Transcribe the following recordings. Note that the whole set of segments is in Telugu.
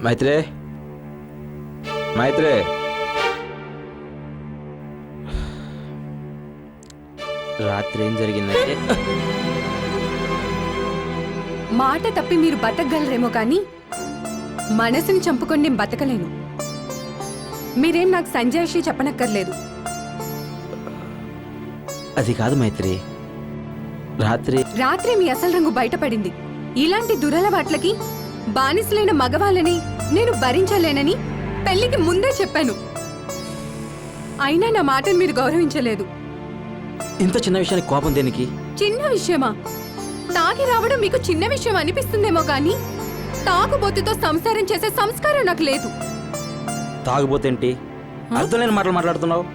మైత్రే మైత్రే, రాత్రి ఏం జరిగిందంటే మాట తప్పి మీరు బతకగలరేమో కానీ మనసుని చంపుకొని నేను బతకలేను. మీరేం నాకు సంజాయిషి చెప్పనక్కర్లేదు. అది కాదు మైత్రి, రాత్రి మీ అసలు రంగు బయటపడింది. ఇలాంటి దురలవాట్లకి బానిసలైన మగవాళ్ళని నేను భరించలేనని పెళ్లికి ముందే చెప్పాను. అయినా నా మాటను మీరు గౌరవించలేదు. ఇంత చిన్న విషయానికి కోపం దేనికి? చిన్న విషయమా? తాగి రావడం మీకు చిన్న విషయం అనిపిస్తుందేమో కానీ తాగుబోతుతో సంసారం చేసే సంస్కారం నాకు లేదు. తాగుబోతేంటి? అర్థం లేని మాటలు మాట్లాడుతున్నావు.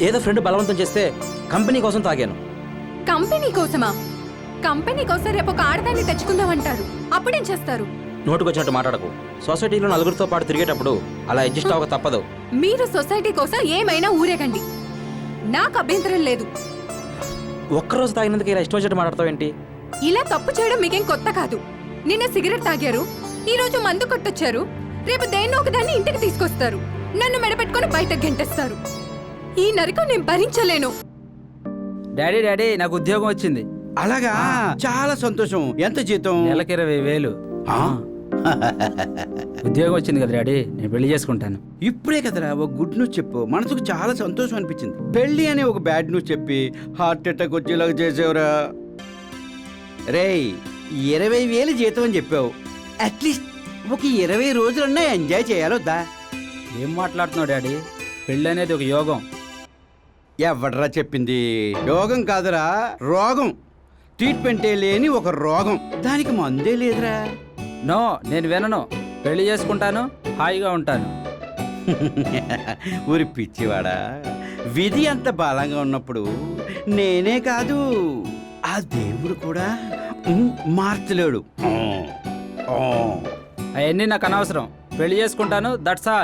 ఏదో ఫ్రెండ్ బలవంతం చేస్తే కంపెనీ కోసం తాగాను. కంపెనీ కోసమా? కంపెనీ కోసం రేపు ఒక ఆడదాన్ని తెచ్చుకుందామంటారు, అప్పుడేం చేస్తారు? నోటుకొచ్చినట్టు మాట్లాడకు. సొసైటీలో నలుగురితో పాటు తిరిగేటప్పుడు అలా అడ్జస్ట్ అవ్వక తప్పదు. మీరు సొసైటీ కోసం ఏమైనా ఊరేగండి, నాకు అభ్యంతరం లేదు. ఒక్కరోజు తాగినందుకు ఇలా ఇష్టం వచ్చినట్టు మాట్లాడతావేంటి? ఇలా తప్పు చేయడం మీకేం కొత్త కాదు. నిన్న సిగరెట్ తాగారు, ఈ రోజు మందు కొట్టొచ్చారు, రేపు దేన్నో ఒకదాన్ని ఇంటికి తీసుకొస్తారు, నన్ను మెడపెట్టుకుని బయటకు గెంటేస్తారు. ఈ నరకం నేను భరించలేను. డాడీ డాడీ, నాకు ఉద్యోగం వచ్చింది. అలాగా, చాలా సంతోషం. ఎంత జీతం? నెలకి 20,000. ఆ? ఉద్యోగం వచ్చింది కదా డాడీ, నేను పెళ్లి చేసుకుంటాను. ఇప్పుడే కదరా ఒక గుడ్ న్యూస్ చెప్పు. మనసుకు చాలా సంతోషం అనిపించింది. పెళ్లి అనే ఒక బ్యాడ్ న్యూస్ చెప్పి హార్ట్ అటాక్ వచ్చేలాగా చేసేవరా. రేయ్, 20,000 జీతం అని చెప్పావు. అట్లీస్ట్ ఒక 20 రోజులన్నా ఎంజాయ్ చేయాలొద్దా? ఏం మాట్లాడుతున్నావు డాడీ? పెళ్ళి అనేది ఒక యోగం. ఎవడరా చెప్పింది? యోగం కాదురా, రోగం. ట్రీట్మెంటే లేని ఒక రోగం, దానికి మందే లేదురా. నో, నేను వినను. పెళ్లి చేసుకుంటాను, హాయిగా ఉంటాను. ఊరి పిచ్చివాడా, విధి అంత బలంగా ఉన్నప్పుడు నేనే కాదు, ఆ దేవుడు కూడా మార్చలేడు. అవన్నీ నాకు అనవసరం. పెళ్లి చేసుకుంటాను, దట్స్ ఆల్.